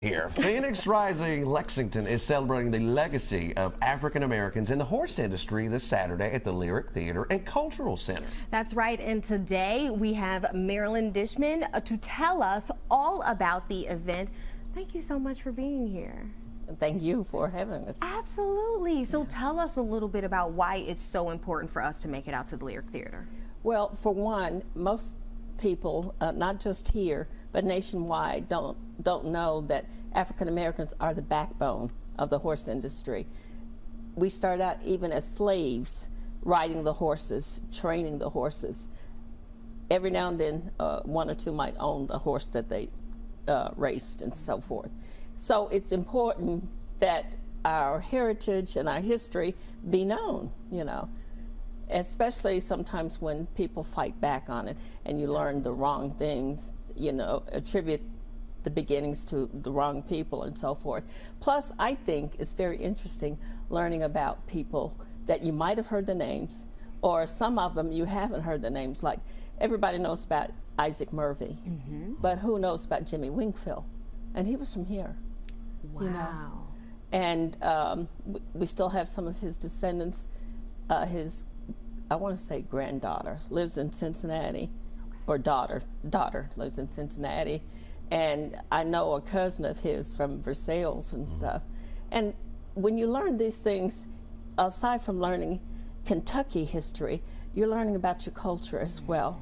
Here, Phoenix Rising Lexington is celebrating the legacy of African Americans in the horse industry this Saturday at the Lyric Theater and Cultural Center. That's right, and today we have Marilyn Dishman to tell us all about the event. Thank you so much for being here. Thank you for having us. Absolutely. So tell us a little bit about why it's so important for us to make it out to the Lyric Theater. Well, for one, most people, not just here, but nationwide, don't know that African Americans are the backbone of the horse industry. We started out even as slaves, riding the horses, training the horses. Every now and then, one or two might own the horse that they raced and so forth. So it's important that our heritage and our history be known, you know, especially sometimes when people fight back on it and you learn the wrong things, you know, attribute the beginnings to the wrong people and so forth. Plus, I think it's very interesting learning about people that you might have heard the names, or some of them you haven't heard the names. Like, everybody knows about Isaac Murphy, but who knows about Jimmy Wingfield? And he was from here. Wow. You know? And we still have some of his descendants. His, I want to say granddaughter, lives in Cincinnati, or daughter lives in Cincinnati. And I know a cousin of his from Versailles and stuff. And when you learn these things, aside from learning Kentucky history, you're learning about your culture as well.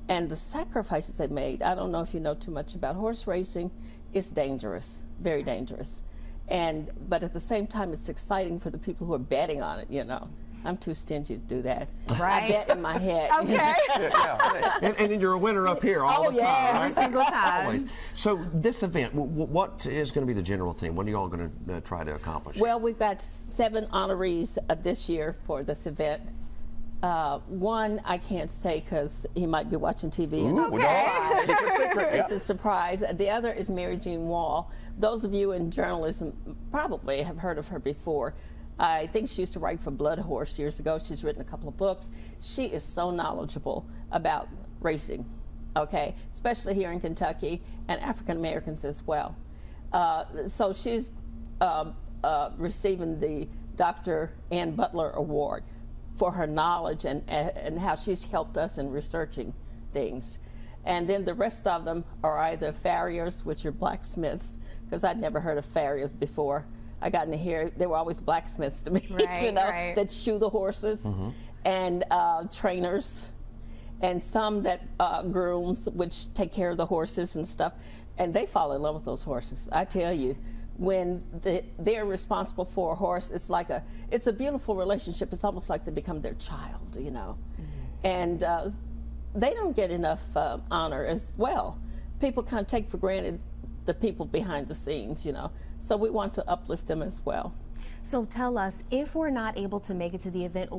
And the sacrifices they made, I don't know if you know too much about horse racing, it's dangerous, very dangerous. But at the same time, it's exciting for the people who are betting on it, you know. I'm too stingy to do that. Right. I bet in my head. Okay. Yeah. And you're a winner up here all the time. Every single time. Always. So this event, what is going to be the general theme? What are you all going to try to accomplish? Well, we've got 7 honorees this year for this event. One I can't say because he might be watching TV. Ooh, okay. Secret. It's a surprise. The other is Mary Jean Wall. Those of you in journalism probably have heard of her before. I think she used to write for Blood Horse years ago. She's written a couple of books. She is so knowledgeable about racing, okay, especially here in Kentucky, and African Americans as well. So she's receiving the Dr. Ann Butler Award for her knowledge and how she's helped us in researching things. And then the rest of them are either farriers, which are blacksmiths, because I'd never heard of farriers before. I got in here, they were always blacksmiths to me, right, you know, right. that shoe the horses, and trainers, and some that grooms, which take care of the horses and stuff, and they fall in love with those horses. I tell you, when they're responsible for a horse, it's a beautiful relationship. It's almost like they become their child, you know, and they don't get enough honor as well. People kind of take for granted the people behind the scenes, you know. So we want to uplift them as well. So tell us, if we're not able to make it to the event,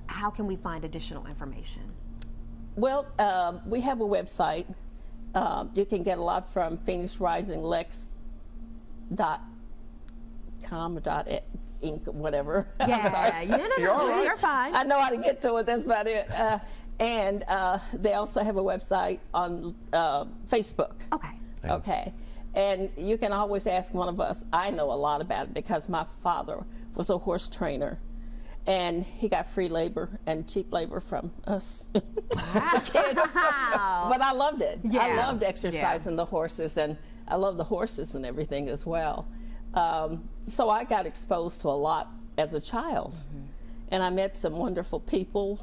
how can we find additional information? Well, we have a website. You can get a lot from phoenixrisinglex.com, .inc, whatever. Yeah, you're fine. I know how to get to it, that's about it. And they also have a website on Facebook. Okay. Okay. And you can always ask one of us. I know a lot about it because my father was a horse trainer, and he got free labor and cheap labor from us. Wow. But I loved it. Yeah. I loved exercising the horses, and I love the horses and everything as well. So I got exposed to a lot as a child, and I met some wonderful people.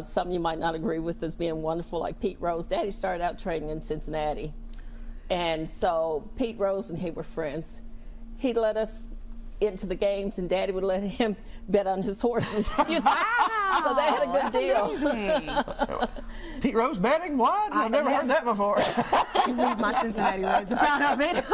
Some you might not agree with as being wonderful, like Pete Rose. Daddy started out training in Cincinnati. And so Pete Rose and he were friends. He'd let us into the games, and Daddy would let him bet on his horses. You know? Wow. So they had a good deal. Pete Rose betting? What? I've never heard that before. You read my Cincinnati words. I'm proud of it.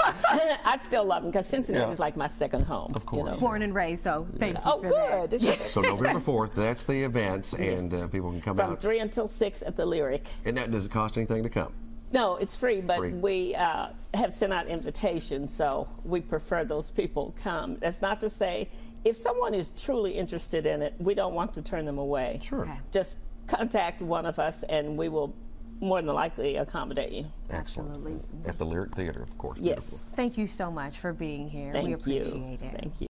I still love him because Cincinnati is like my second home. Of course. You know? Born and raised, so thank you for good. that. So November 4th, that's the event, and people can come From out. 3 until 6 at the Lyric. And that does it cost anything to come? No, it's free, but we have sent out invitations, so we prefer those people come. That's not to say, if someone is truly interested in it, we don't want to turn them away. Sure. Okay. Just contact one of us, and we will more than likely accommodate you. Excellent. Absolutely. At the Lyric Theater, of course. Yes. Beautiful. Thank you so much for being here. Thank we you. appreciate it. Thank you.